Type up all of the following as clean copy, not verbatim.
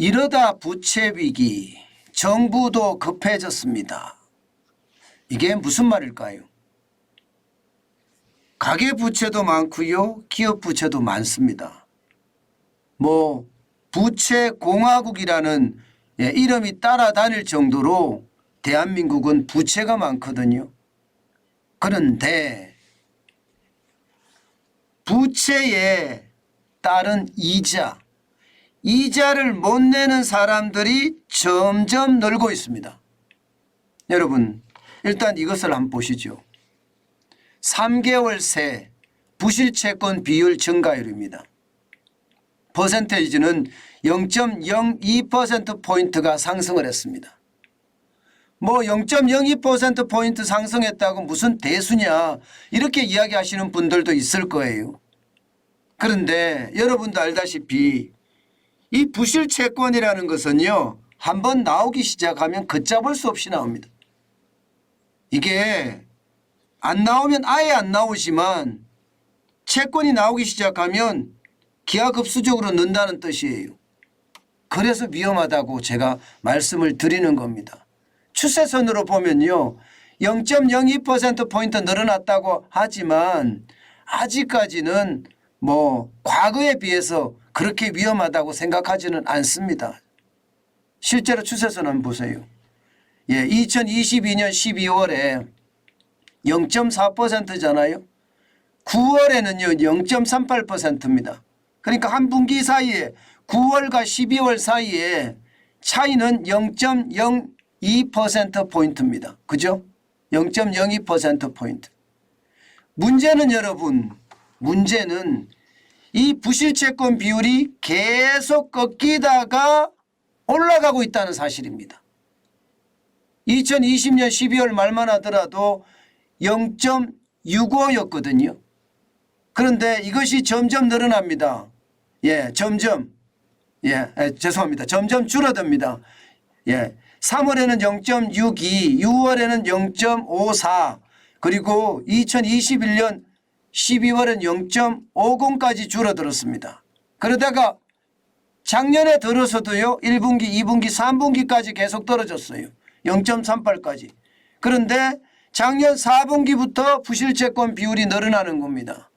이러다 부채 위기, 정부도 급해졌습니다. 이게 무슨 말일까요? 가계부채도 많고요. 기업부채도 많습니다. 뭐 부채공화국이라는 이름이 따라다닐 정도로 대한민국은 부채가 많거든요. 그런데 부채에 따른 이자를 못 내는 사람들이 점점 늘고 있습니다. 여러분 일단 이것을 한번 보시죠. 3개월 새 부실채권 비율 증가율입니다. 퍼센테이지는 0.02%포인트가 상승을 했습니다. 뭐 0.02%포인트 상승했다고 무슨 대수냐 이렇게 이야기하시는 분들도 있을 거예요. 그런데 여러분도 알다시피 이 부실채권이라는 것은요 한번 나오기 시작하면 걷잡을 수 없이 나옵니다. 이게 안 나오면 아예 안 나오지만 채권이 나오기 시작하면 기하급수적으로 는다는 뜻이에요. 그래서 위험하다고 제가 말씀을 드리는 겁니다. 추세선으로 보면요 0.02%포인트 늘어났다고 하지만 아직까지는 뭐 과거에 비해서 그렇게 위험하다고 생각하지는 않습니다. 실제로 추세선 한번 보세요. 2022년 12월에 0.4%잖아요. 9월에는요 0.38%입니다. 그러니까 한 분기 사이에 9월과 12월 사이에 차이는 0.02%포인트입니다. 그죠? 0.02%포인트. 문제는 여러분 문제는 이 부실채권 비율이 계속 꺾이다가 올라가고 있다는 사실입니다. 2020년 12월 말만 하더라도 0.65였거든요. 그런데 이것이 점점 늘어납니다. 점점 줄어듭니다. 3월에는 0.62, 6월에는 0.54, 그리고 2021년 12월엔 0.50까지 줄어들었습니다. 그러다가 작년에 들어서도요 1분기, 2분기, 3분기까지 계속 떨어졌어요. 0.38까지. 그런데 작년 4분기부터 부실채권 비율이 늘어나는 겁니다.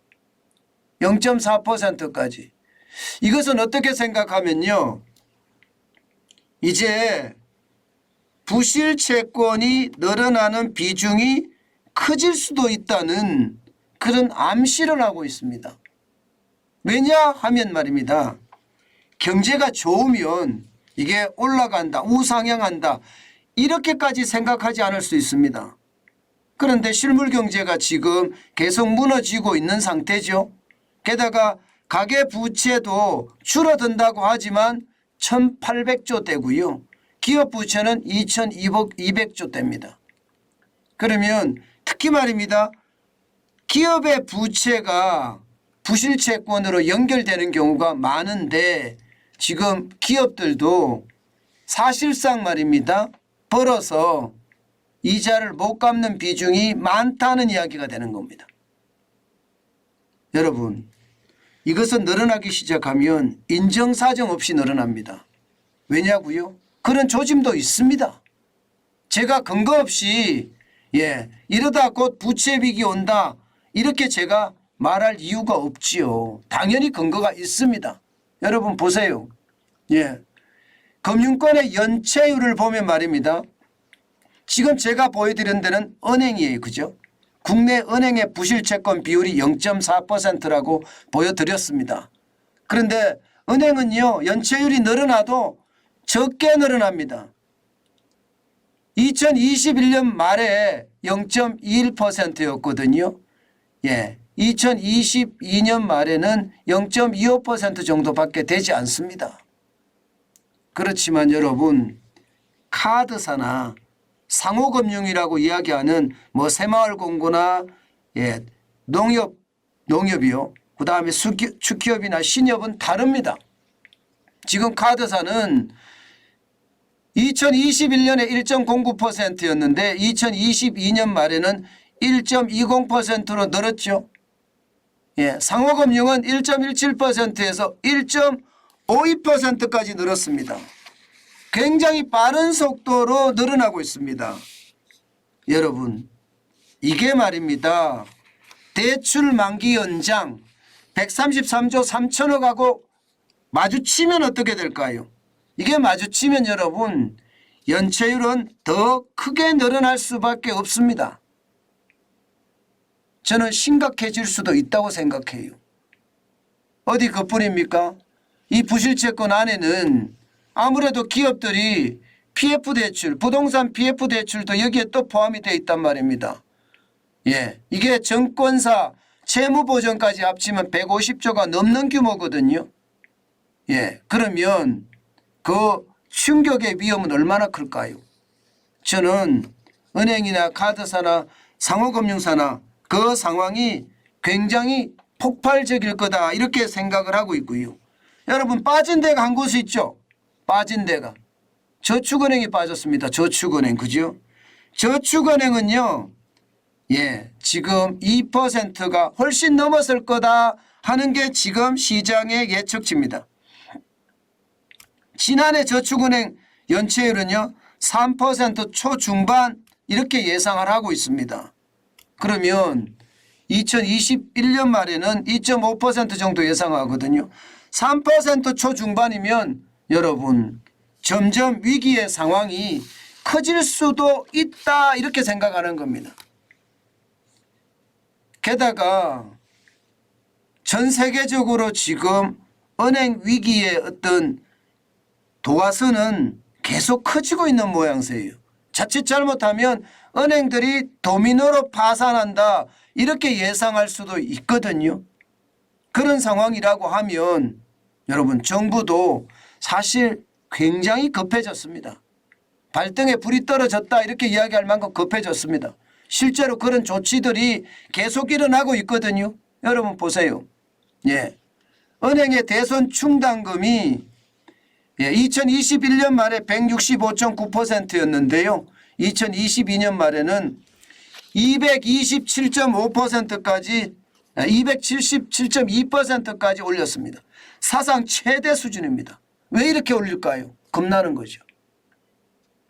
0.4%까지. 이것은 어떻게 생각하면요. 이제 부실채권이 늘어나는 비중이 커질 수도 있다는 그런 암시를 하고 있습니다. 왜냐 하면 말입니다. 경제가 좋으면 이게 올라간다, 우상향한다 이렇게까지 생각하지 않을 수 있습니다. 그런데 실물 경제가 지금 계속 무너지고 있는 상태죠. 게다가 가계부채도 줄어든다고 하지만 1,800조 대고요. 기업부채는 2,200조 대입니다. 그러면 특히 말입니다. 기업의 부채가 부실채권으로 연결되는 경우가 많은데 지금 기업들도 사실상 말입니다. 벌어서 이자를 못 갚는 비중이 많다는 이야기가 되는 겁니다. 여러분 이것은 늘어나기 시작하면 인정사정 없이 늘어납니다. 왜냐고요? 그런 조짐도 있습니다. 제가 근거 없이 이러다 곧 부채위기 온다 이렇게 제가 말할 이유가 없지요. 당연히 근거가 있습니다. 여러분 보세요. 금융권의 연체율을 보면 말입니다. 지금 제가 보여드린 데는 은행이에요. 그죠? 국내 은행의 부실채권 비율이 0.4%라고 보여드렸습니다. 그런데 은행은요 연체율이 늘어나도 적게 늘어납니다. 2021년 말에 0.21%였거든요. 2022년 말에는 0.25% 정도밖에 되지 않습니다. 그렇지만 여러분 카드사나 상호금융이라고 이야기하는 뭐 새마을공고나 농협이요. 그다음에 축기업이나 신협은 다릅니다. 지금 카드사는 2021년에 1.09%였는데 2022년 말에는 1.20%로 늘었죠. 상호금융은 1.17%에서 52%까지 늘었습니다. 굉장히 빠른 속도로 늘어나고 있습니다. 여러분, 이게 말입니다. 대출 만기 연장 133조 3천억하고 마주치면 어떻게 될까요? 이게 마주치면 여러분 연체율은 더 크게 늘어날 수밖에 없습니다. 저는 심각해질 수도 있다고 생각해요. 어디 그뿐입니까? 이 부실채권 안에는 아무래도 기업들이 PF 대출, 부동산 PF 대출도 여기에 또 포함이 되어 있단 말입니다. 예, 이게 증권사 채무보전까지 합치면 150조가 넘는 규모거든요. 예, 그러면 그 충격의 위험은 얼마나 클까요? 저는 은행이나 카드사나 상호금융사나 그 상황이 굉장히 폭발적일 거다 이렇게 생각을 하고 있고요. 여러분 빠진 데가 한 곳이 있죠. 빠진 데가 저축은행이 빠졌습니다. 저축은행 그죠? 저축은행은요. 예, 지금 2%가 훨씬 넘었을 거다 하는 게 지금 시장의 예측치입니다. 지난해 저축은행 연체율은요 3% 초중반 이렇게 예상을 하고 있습니다. 그러면 2021년 말에는 2.5% 정도 예상하거든요. 3% 초중반이면 여러분 점점 위기의 상황이 커질 수도 있다 이렇게 생각하는 겁니다. 게다가 전 세계적으로 지금 은행 위기의 어떤 도화선은 계속 커지고 있는 모양새예요. 자칫 잘못하면 은행들이 도미노로 파산한다 이렇게 예상할 수도 있거든요. 그런 상황이라고 하면 여러분 정부도 사실 굉장히 급해졌습니다. 발등에 불이 떨어졌다 이렇게 이야기할 만큼 급해졌습니다. 실제로 그런 조치들이 계속 일어나고 있거든요. 여러분 보세요. 예, 은행의 대손 충당금이 2021년 말에 165.9%였는데요. 2022년 말에는 227.5%까지 277.2%까지 올렸습니다. 사상 최대 수준입니다. 왜 이렇게 올릴까요? 겁나는 거죠.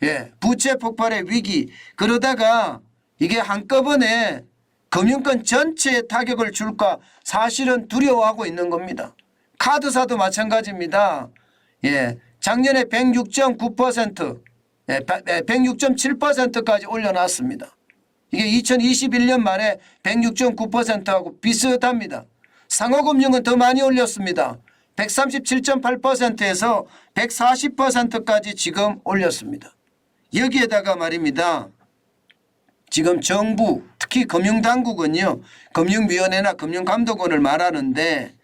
예, 부채 폭발의 위기 그러다가 이게 한꺼번에 금융권 전체에 타격을 줄까 사실은 두려워하고 있는 겁니다. 카드사도 마찬가지입니다. 예, 작년에 106.9%, 106.7%까지 올려놨습니다. 이게 2021년 말에 106.9%하고 비슷합니다. 상호금융은 더 많이 올렸습니다. 137.8%에서 140%까지 지금 올렸습니다. 여기에다가 말입니다. 지금 정부 특히 금융당국은요. 금융위원회나 금융감독원을 말하는데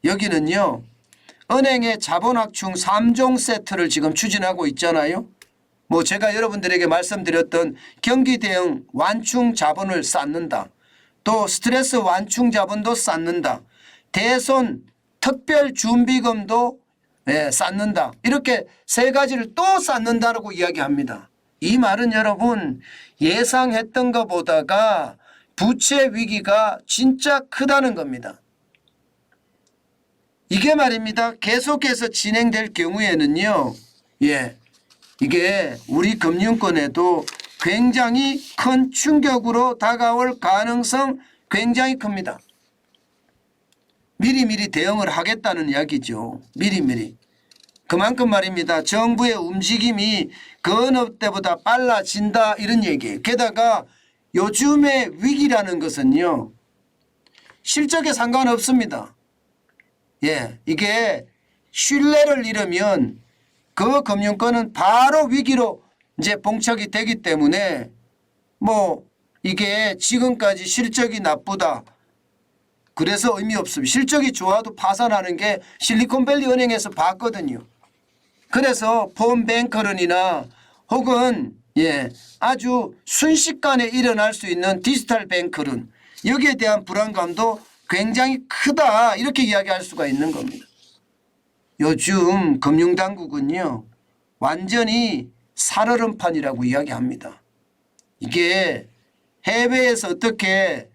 여기는요. 은행의 자본확충 3종 세트를 지금 추진하고 있잖아요. 뭐 제가 여러분들에게 말씀드렸던 경기 대응 완충 자본을 쌓는다. 또 스트레스 완충 자본도 쌓는다. 대손 특별 준비금도 쌓는다. 이렇게 세 가지를 또 쌓는다라고 이야기합니다. 이 말은 여러분 예상했던 것보다가 부채 위기가 진짜 크다는 겁니다. 이게 말입니다. 계속해서 진행될 경우에는요. 예, 이게 우리 금융권에도 굉장히 큰 충격으로 다가올 가능성 굉장히 큽니다. 미리미리 대응을 하겠다는 이야기죠. 미리미리. 그만큼 말입니다. 정부의 움직임이 그 어느 때보다 빨라진다 이런 얘기예요. 게다가 요즘의 위기라는 것은요. 실적에 상관없습니다. 예, 이게 신뢰를 잃으면 그 금융권은 바로 위기로 이제 봉착이 되기 때문에 뭐 이게 지금까지 실적이 나쁘다. 그래서 의미 없습니다. 실적이 좋아도 파산하는 게 실리콘밸리 은행에서 봤거든요. 그래서 폼뱅커런이나 혹은 아주 순식간에 일어날 수 있는 디지털 뱅커런 여기에 대한 불안감도 굉장히 크다 이렇게 이야기할 수가 있는 겁니다. 요즘 금융당국은요. 완전히 살얼음판이라고 이야기합니다. 이게 해외에서 어떻게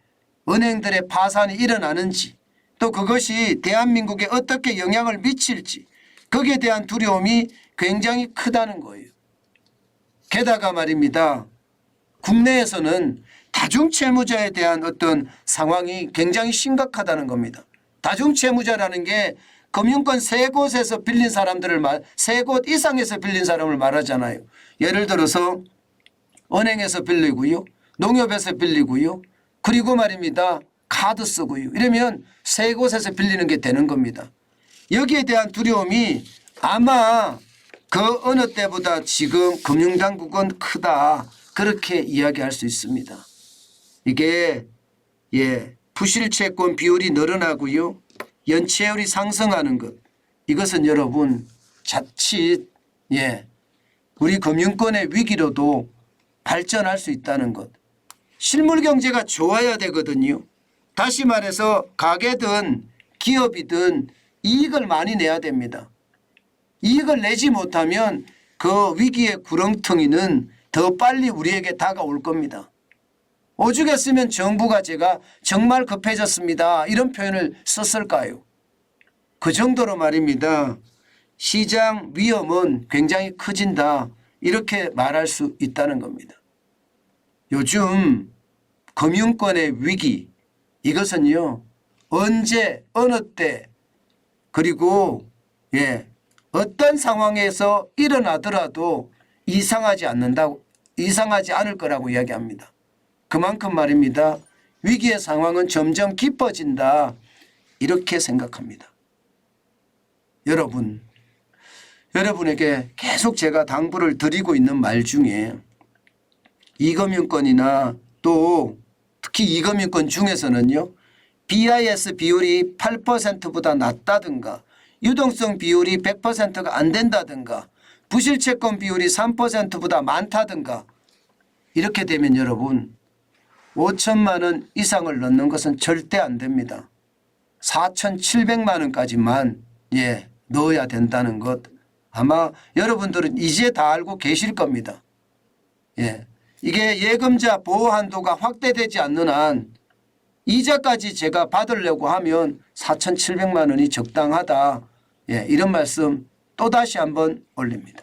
은행들의 파산이 일어나는지 또 그것이 대한민국에 어떻게 영향을 미칠지 거기에 대한 두려움이 굉장히 크다는 거예요. 게다가 말입니다. 국내에서는 다중채무자에 대한 어떤 상황이 굉장히 심각하다는 겁니다. 다중채무자라는 게 금융권 세 곳에서 빌린 사람들을 세 곳 이상에서 빌린 사람을 말하잖아요. 예를 들어서 은행에서 빌리고요. 농협에서 빌리고요. 그리고 말입니다. 카드 쓰고요. 이러면 세 곳에서 빌리는 게 되는 겁니다. 여기에 대한 두려움이 아마 그 어느 때보다 지금 금융당국은 크다. 그렇게 이야기할 수 있습니다. 이게 부실채권 비율이 늘어나고요. 연체율이 상승하는 것. 이것은 여러분 자칫 우리 금융권의 위기로도 발전할 수 있다는 것. 실물 경제가 좋아야 되거든요. 다시 말해서 가게든 기업이든 이익을 많이 내야 됩니다. 이익을 내지 못하면 그 위기의 구렁텅이는 더 빨리 우리에게 다가올 겁니다. 오죽했으면 정부가 제가 정말 급해졌습니다. 이런 표현을 썼을까요? 그 정도로 말입니다. 시장 위험은 굉장히 커진다. 이렇게 말할 수 있다는 겁니다. 요즘 금융권의 위기 이것은요. 언제 어느 때 그리고 어떤 상황에서 일어나더라도 이상하지 않을 거라고 이야기합니다. 그만큼 말입니다. 위기의 상황은 점점 깊어진다. 이렇게 생각합니다. 여러분에게 계속 제가 당부를 드리고 있는 말 중에 이금융권이나 또 특히 이금융권 중에서는요. BIS 비율이 8%보다 낮다든가 유동성 비율이 100%가 안 된다든가 부실채권 비율이 3%보다 많다든가 이렇게 되면 여러분 5천만 원 이상을 넣는 것은 절대 안 됩니다. 4,700만 원까지만 넣어야 된다는 것 아마 여러분들은 이제 다 알고 계실 겁니다. 이게 예금자 보호 한도가 확대되지 않는 한 이자까지 제가 받으려고 하면 4,700만 원이 적당하다. 이런 말씀 또다시 한번 올립니다.